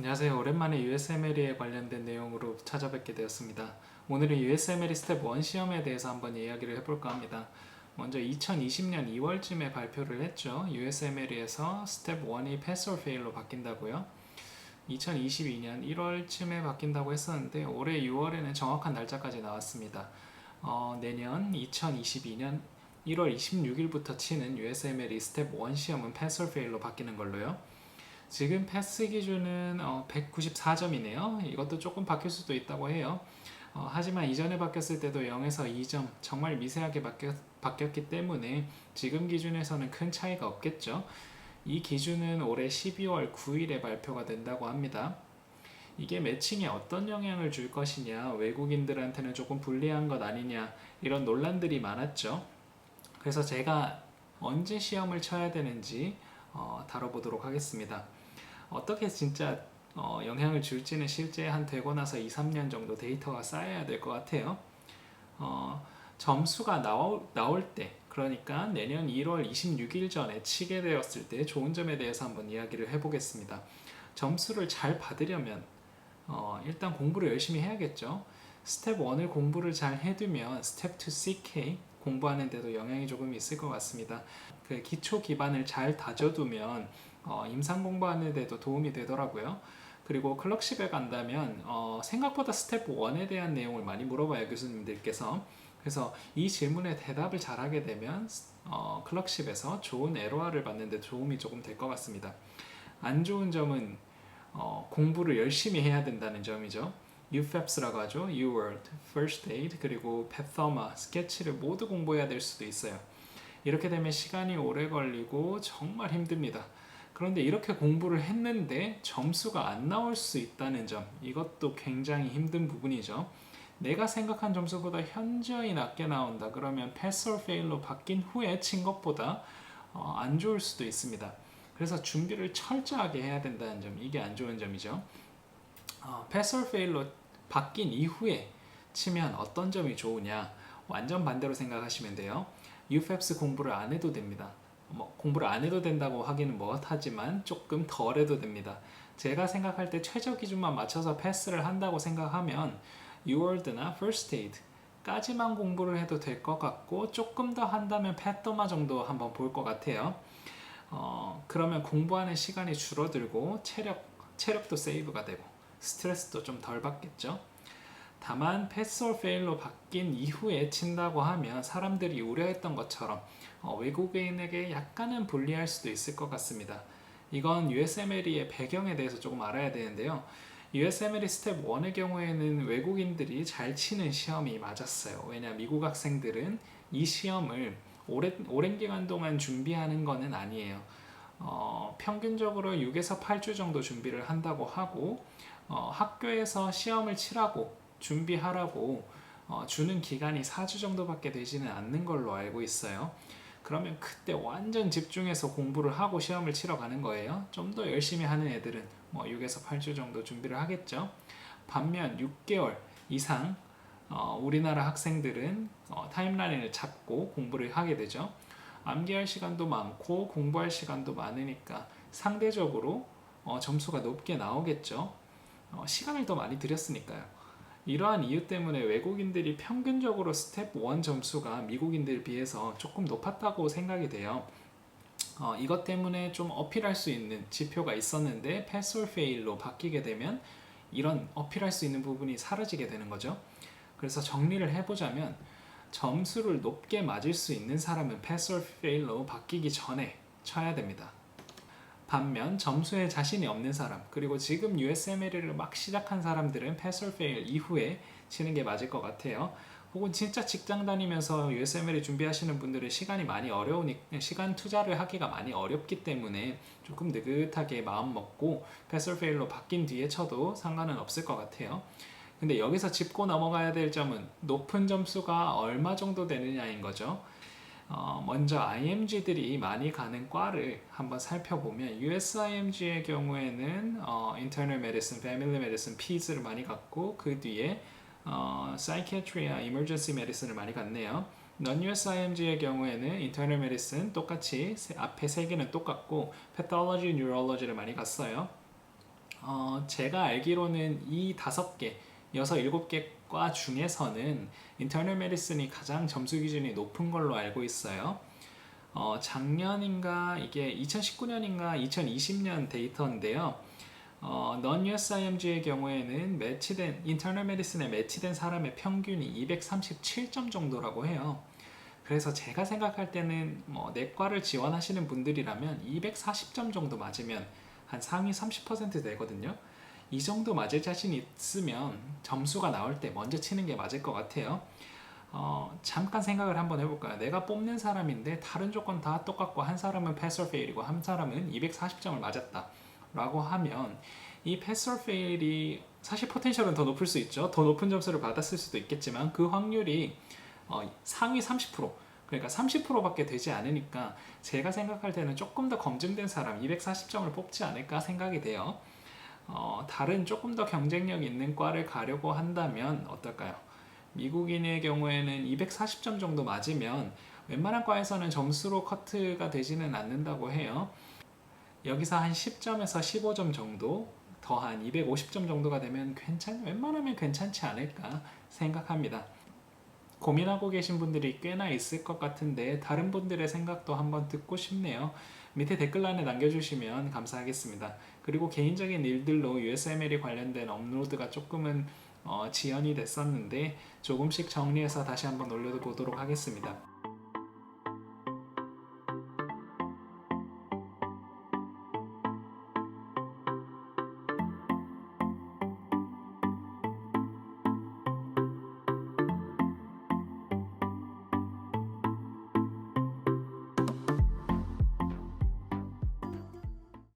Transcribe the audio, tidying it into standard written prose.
안녕하세요. 오랜만에 USMLE에 관련된 내용으로 찾아뵙게 되었습니다. 오늘은 USMLE 스텝 1 시험에 대해서 한번 이야기를 해볼까 합니다. 먼저 2020년 2월쯤에 발표를 했죠. USMLE에서 스텝 1이 패스 or fail로 바뀐다고요. 2022년 1월쯤에 바뀐다고 했었는데 올해 6월에는 정확한 날짜까지 나왔습니다. 내년 2022년 1월 26일부터 치는 USMLE 스텝 1 시험은 패스 or fail로 바뀌는 걸로요. 지금 패스 기준은 194점이네요. 이것도 조금 바뀔 수도 있다고 해요. 하지만 이전에 바뀌었을 때도 0에서 2점 정말 미세하게 바뀌었기 때문에 지금 기준에서는 큰 차이가 없겠죠. 이 기준은 올해 12월 9일에 발표가 된다고 합니다. 이게 매칭에 어떤 영향을 줄 것이냐, 외국인들한테는 조금 불리한 것 아니냐, 이런 논란들이 많았죠. 그래서 제가 언제 시험을 쳐야 되는지 다뤄보도록 하겠습니다. 어떻게 진짜 영향을 줄지는 실제 한 되고 나서 2, 3년 정도 데이터가 쌓여야 될 것 같아요. 점수가 나올 때, 그러니까 내년 1월 26일 전에 치게 되었을 때 좋은 점에 대해서 한번 이야기를 해보겠습니다. 점수를 잘 받으려면 일단 공부를 열심히 해야겠죠. 스텝 1을 공부를 잘 해두면 스텝 2 CK 공부하는 데도 영향이 조금 있을 것 같습니다. 그 기초 기반을 잘 다져두면 임상 공부하는 데도 도움이 되더라고요. 그리고 클럭십에 간다면 생각보다 스텝 1에 대한 내용을 많이 물어봐요, 교수님들께서. 그래서 이 질문에 대답을 잘하게 되면 클럭십에서 좋은 LOR을 받는 데 도움이 조금 될 것 같습니다. 안 좋은 점은 공부를 열심히 해야 된다는 점이죠. UFAPS라고 하죠. UWorld, First Aid, 그리고 펫더마, 스케치를 모두 공부해야 될 수도 있어요. 이렇게 되면 시간이 오래 걸리고 정말 힘듭니다. 그런데 이렇게 공부를 했는데 점수가 안 나올 수 있다는 점, 이것도 굉장히 힘든 부분이죠. 내가 생각한 점수보다 현저히 낮게 나온다 그러면 패스 or fail로 바뀐 후에 친 것보다 안 좋을 수도 있습니다. 그래서 준비를 철저하게 해야 된다는 점, 이게 안 좋은 점이죠. 패스 or fail로 바뀐 이후에 치면 어떤 점이 좋으냐, 완전 반대로 생각하시면 돼요. UFAPS 공부를 안 해도 됩니다. 공부를 안 해도 된다고 하기는 못하지만 조금 덜 해도 됩니다. 제가 생각할 때 최저 기준만 맞춰서 패스를 한다고 생각하면 UWorld나 First Aid 까지만 공부를 해도 될 것 같고, 조금 더 한다면 펫더마 정도 한번 볼 것 같아요. 그러면 공부하는 시간이 줄어들고 체력도 세이브가 되고 스트레스도 좀 덜 받겠죠. 다만 패스 or fail로 바뀐 이후에 친다고 하면 사람들이 우려했던 것처럼 외국인에게 약간은 불리할 수도 있을 것 같습니다. 이건 USMLE의 배경에 대해서 조금 알아야 되는데요. USMLE 스텝 1의 경우에는 외국인들이 잘 치는 시험이 맞았어요. 왜냐, 미국 학생들은 이 시험을 오랜 기간 동안 준비하는 것은 아니에요. 평균적으로 6에서 8주 정도 준비를 한다고 하고, 학교에서 시험을 치라고 준비하라고 주는 기간이 4주 정도밖에 되지는 않는 걸로 알고 있어요. 그러면 그때 완전 집중해서 공부를 하고 시험을 치러 가는 거예요. 좀 더 열심히 하는 애들은 6에서 8주 정도 준비를 하겠죠. 반면 6개월 이상 우리나라 학생들은 타임라인을 잡고 공부를 하게 되죠. 암기할 시간도 많고 공부할 시간도 많으니까 상대적으로 점수가 높게 나오겠죠. 시간을 더 많이 들였으니까요. 이러한 이유 때문에 외국인들이 평균적으로 스텝 1 점수가 미국인들에 비해서 조금 높았다고 생각이 돼요. 이것 때문에 좀 어필할 수 있는 지표가 있었는데 패스 or fail로 바뀌게 되면 이런 어필할 수 있는 부분이 사라지게 되는 거죠. 그래서 정리를 해보자면 점수를 높게 맞을 수 있는 사람은 패스 or fail로 바뀌기 전에 쳐야 됩니다. 반면 점수에 자신이 없는 사람, 그리고 지금 USMLE를 막 시작한 사람들은 패스 or fail 이후에 치는 게 맞을 것 같아요. 혹은 진짜 직장 다니면서 USMLE 준비하시는 분들은 시간 투자를 하기가 많이 어렵기 때문에 조금 느긋하게 마음 먹고 패스 or fail로 바뀐 뒤에 쳐도 상관은 없을 것 같아요. 근데 여기서 짚고 넘어가야 될 점은 높은 점수가 얼마 정도 되느냐인 거죠. 먼저 IMG들이 많이 가는 과를 한번 살펴보면 USIMG의 경우에는 Internal Medicine, Family Medicine, PEDS를 많이 갔고 그 뒤에 Psychiatry와 Emergency Medicine을 많이 갔네요. Non-USIMG의 경우에는 Internal Medicine 똑같이 앞에 세 개는 똑같고 Pathology, Neurology를 많이 갔어요. 제가 알기로는 이 5개, 6, 7개 과 중에서는 인터널 메디슨이 가장 점수 기준이 높은 걸로 알고 있어요. 작년인가 이게 2019년인가 2020년 데이터인데요. non-USIMG의 경우에는 인터널 메디슨에 매치된 사람의 평균이 237점 정도라고 해요. 그래서 제가 생각할 때는 내과를 지원하시는 분들이라면 240점 정도 맞으면 한 상위 30% 되거든요. 이 정도 맞을 자신 있으면 점수가 나올 때 먼저 치는 게 맞을 것 같아요. 잠깐 생각을 한번 해볼까요? 내가 뽑는 사람인데 다른 조건 다 똑같고 한 사람은 패스 or fail이고 한 사람은 240점을 맞았다 라고 하면 이 패스 or fail이 사실 포텐셜은 더 높을 수 있죠. 더 높은 점수를 받았을 수도 있겠지만 그 확률이 상위 30%, 그러니까 30%밖에 되지 않으니까 제가 생각할 때는 조금 더 검증된 사람 240점을 뽑지 않을까 생각이 돼요. 다른 조금 더 경쟁력 있는 과를 가려고 한다면 어떨까요? 미국인의 경우에는 240점 정도 맞으면 웬만한 과에서는 점수로 커트가 되지는 않는다고 해요. 여기서 한 10점에서 15점 정도 더한 250점 정도가 되면 웬만하면 괜찮지 않을까 생각합니다. 고민하고 계신 분들이 꽤나 있을 것 같은데 다른 분들의 생각도 한번 듣고 싶네요. 밑에 댓글란에 남겨주시면 감사하겠습니다. 그리고 개인적인 일들로 USMLE 관련된 업로드가 조금은 지연이 됐었는데 조금씩 정리해서 다시 한번 올려보도록 하겠습니다.